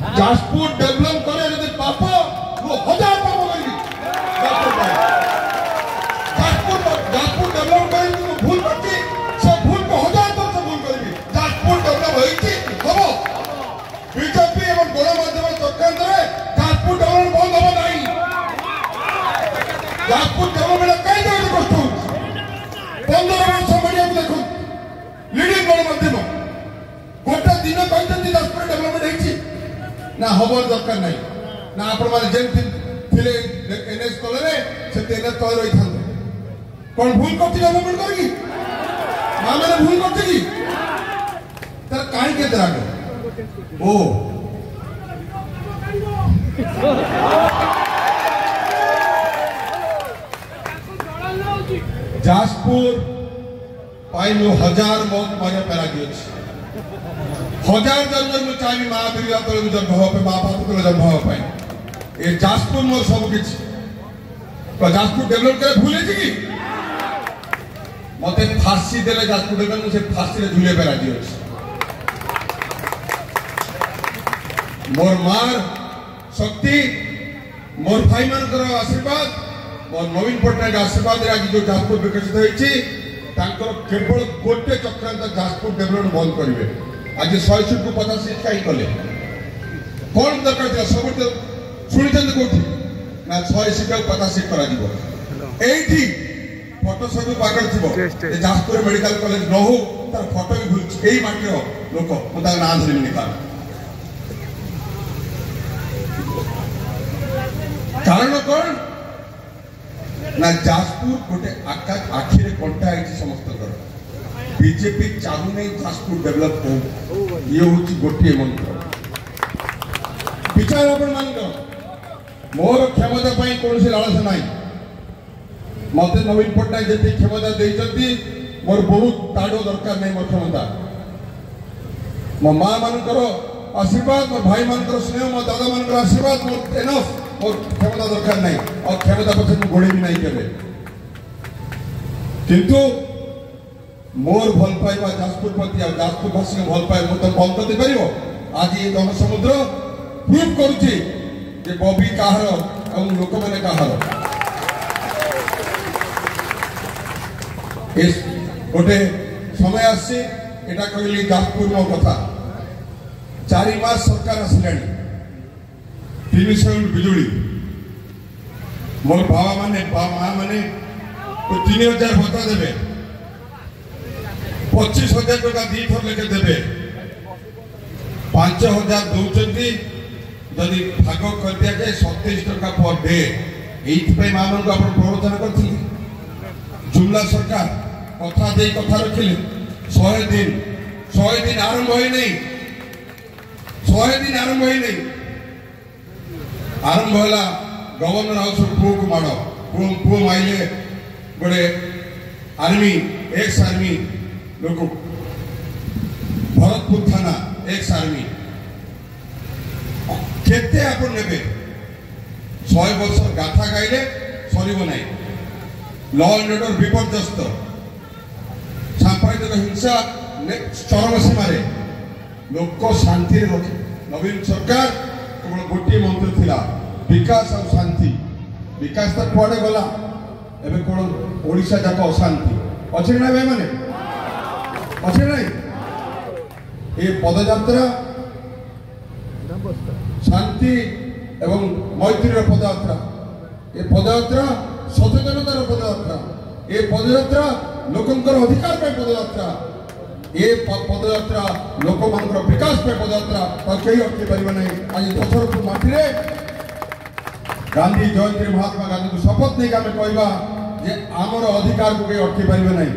Jajpur develop करे यदि पाप वो 1000 पाप करी जाजपुर डेवलप करे तो भूल करती सब भूल को 1000 तो भूल करी जाजपुर डेवलप होईची हबो बीजेपी एवं गणमाध्यम सरकार द्वारा जाजपुर डेवलप बंद हो नहीं जाजपुर डेवलपमेंट कई जगह कष्ट हो 15 वर्ष मीडिया को देखो लीडिंग गणमाध्यम गोटे दिन कहते जाजपुर डेवलपमेंट होईची ना हबर दरकार नहीं ना आपण माने जेन थिले एनएस तले से एनएस तले रही थांते कौन भूल करती डेवलपमेंट करगी मां मैंने भूल करती की तर काहे के दराग ओ जाजपुर पाइलो 1000 मौत मारे पैरा दियो 1000 जन में चाहिए माँ बिरला तो जन्म हो पे बापा तो जन्म हो पाए ये जाजपुर मोर सब किछ तो जाजपुर डेवलप करे भूले जी मते फांसी देले जाजपुर डेवलप मुझे फांसी रे झूले पे राजी होछ मोर मार शक्ति मोर भाई मान करो आशीर्वाद और नवीन पटनायक आशीर्वाद रे आज जो जाजपुर विकसित होईची तांकर केवल गोटे चक्रांत जाजपुर डेवलप बंद करिवे आज 100 सीट को 50 सीट कहीं कले कौन दरकार था सब शुणी कौटी ना 100 सीट को 50 सीट करा फोटो सब पागल थी जाजपुर मेडिकल कॉलेज न हो तार फोटो भी भूल यही माटी लोक मुझे ना धरमी निकाल कारण कौन ना जाजपुर गोटे आखिरे कंटा है समस्त बीजेपी चाहू नहीं जाजपुर डेवलप हो ये होची गोटे मंत्र विचार आपण मान मोर क्षमता पाई कौन से लालसा नहीं मते नवीन पटनायक जति क्षमता देइचंती मोर बहुत ताडो दरकार नहीं मोर क्षमता मो मां मान करो आशीर्वाद मोर भाई मान करो स्नेह मोर दादा मान करो आशीर्वाद मोर एनफ मोर क्षमता दरकार नहीं और क्षमता पछे मु गोड़ी भी नहीं केबे किंतु मोर भल पाइबा जाजपुर प्रति आ जाजपुर भाषी को भल पाए तो बंद कर पारिबो आज ये जन समुद्र प्रूव करूची जे बबी काहर और लोक माने काहर इस गोटे समय आसी एटा कहली जाजपुर मो कथा 4 मास सरकार आसिलानी 300 यूनिट बिजुली मोर बाबा माने मां माने 3000 भत्ता देबे 25,000 टका दी थर लेके देबे 5,000 दौचंती जदि भाग कर दिया जाए 27 टका पर डे एइथ पे मामन को अपन प्रवचन करथिली जुमला सरकार कथा दे कथा रखिले 100 दिन आरंभ होई नहीं 100 दिन आरंभ होई नहीं आरंभ होला गवर्नर हाउस पुओ को मारो पुओ माइले गोटे आर्मी एक्स आर्मी लोक भरतपुर थाना एक्स आर्मी केते आपण नेबे 100 वर्ष गाथा गाइले सरीबो नाही लॉ एंड ऑर्डर विपर्यस्त सांप्रदायिक हिंसा चरम सीमारे लोक शांति रखे नवीन सरकार केवल गोटे मंत्र थिला विकास और शांति विकास तो कुआडे गला एबे कोन ओडिशा जाक अशांति अछि ना भाई माने अच्छे नहीं ये पदयात्रा शांति एवं मैत्री पदयात्रा ये पदयात्रा सचेतनतार पदयात्रा ये पदयात्रा लोकंकर अधिकार पे पदयात्रा ये पदयात्रा लोक मानकर विकास पे पदयात्रा तो कई अटकी पारिबा नहीं आज दशरथ माटी रे गांधी जयंती महात्मा गांधी को शपथ नहीं आम कहवा जे आमर अधिकार को कई अटकी पारिबा नहीं।